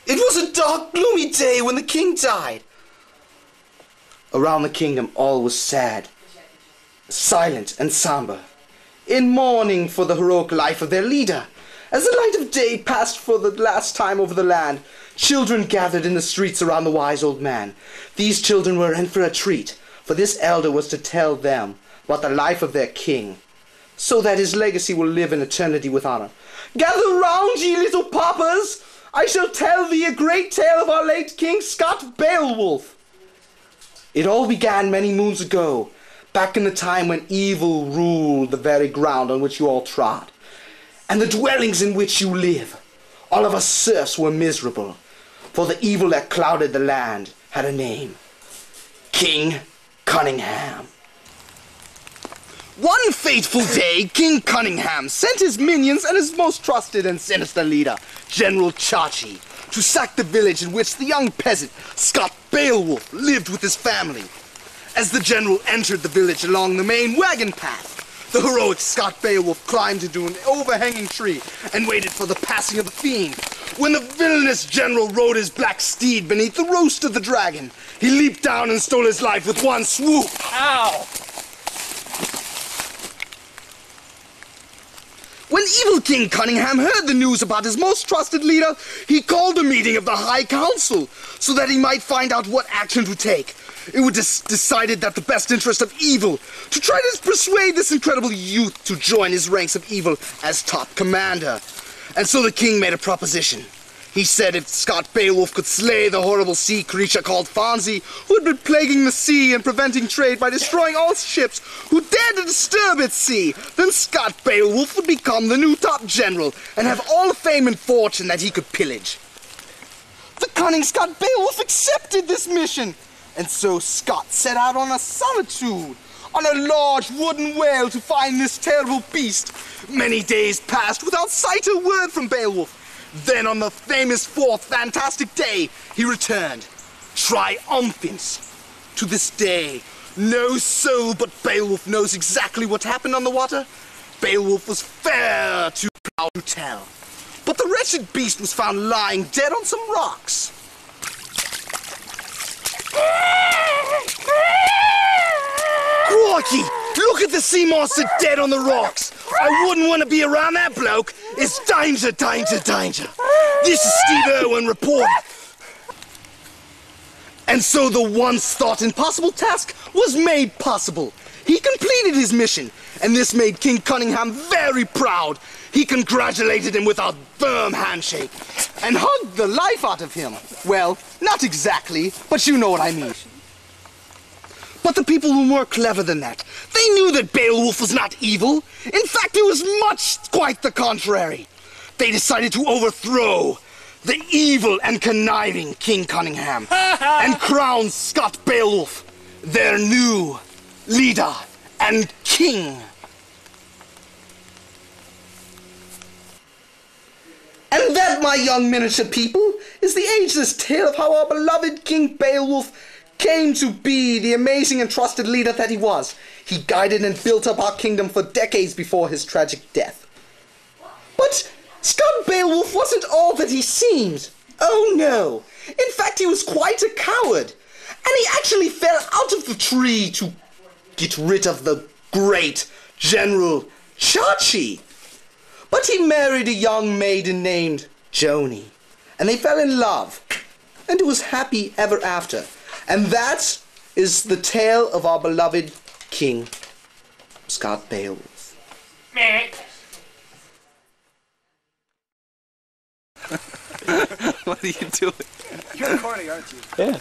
It was a dark, gloomy day when the king died. Around the kingdom all was sad, silent and somber, in mourning for the heroic life of their leader. As the light of day passed for the last time over the land, children gathered in the streets around the wise old man. These children were in for a treat, for this elder was to tell them about the life of their king, so that his legacy will live in eternity with honor. Gather round, ye little paupers! I shall tell thee a great tale of our late king, Scott Baiowulf. It all began many moons ago, back in the time when evil ruled the very ground on which you all trod, and the dwellings in which you live. All of us serfs were miserable, for the evil that clouded the land had a name: King Cunningham. One fateful day, King Cunningham sent his minions and his most trusted and sinister leader, General Chachi, to sack the village in which the young peasant, Scott Baiowulf, lived with his family. As the general entered the village along the main wagon path, the heroic Scott Baiowulf climbed into an overhanging tree and waited for the passing of the fiend. When the villainous general rode his black steed beneath the roast of the dragon, he leaped down and stole his life with one swoop. Ow! When evil King Cunningham heard the news about his most trusted leader, he called a meeting of the High Council so that he might find out what action to take. It was decided that the best interest of evil, to try to persuade this incredible youth to join his ranks of evil as top commander. And so the king made a proposition. He said if Scott Baiowulf could slay the horrible sea creature called Fonzie, who had been plaguing the sea and preventing trade by destroying all ships who dared to disturb its sea, then Scott Baiowulf would become the new top general and have all the fame and fortune that he could pillage. The cunning Scott Baiowulf accepted this mission, and so Scott set out on a solitude, on a large wooden whale to find this terrible beast. Many days passed without sight or word from Baiowulf. Then on the famous fourth fantastic day, he returned, triumphant. To this day, no soul but Baiowulf knows exactly what happened on the water. Baiowulf was far too proud to tell. But the wretched beast was found lying dead on some rocks. Crikey! Look at the sea monster dead on the rocks! I wouldn't want to be around that bloke! It's danger, danger, danger! This is Steve Irwin reporting. And so the once thought impossible task was made possible. He completed his mission, and this made King Cunningham very proud. He congratulated him with a firm handshake and hugged the life out of him. Well, not exactly, but you know what I mean. But the people were more clever than that. They knew that Baiowulf was not evil. In fact, it was quite the contrary. They decided to overthrow the evil and conniving King Cunningham and crown Scott Baiowulf their new leader and king. And that, my young miniature people, is the ageless tale of how our beloved King Baiowulf came to be the amazing and trusted leader that he was. He guided and built up our kingdom for decades before his tragic death. But Scott Baiowulf wasn't all that he seemed. Oh no. In fact, he was quite a coward. And he actually fell out of the tree to get rid of the great General Chachi. But he married a young maiden named Joni. And they fell in love. And it was happy ever after. And that is the tale of our beloved King, Scott Baiowulf. What are you doing? You're recording, aren't you? Yeah.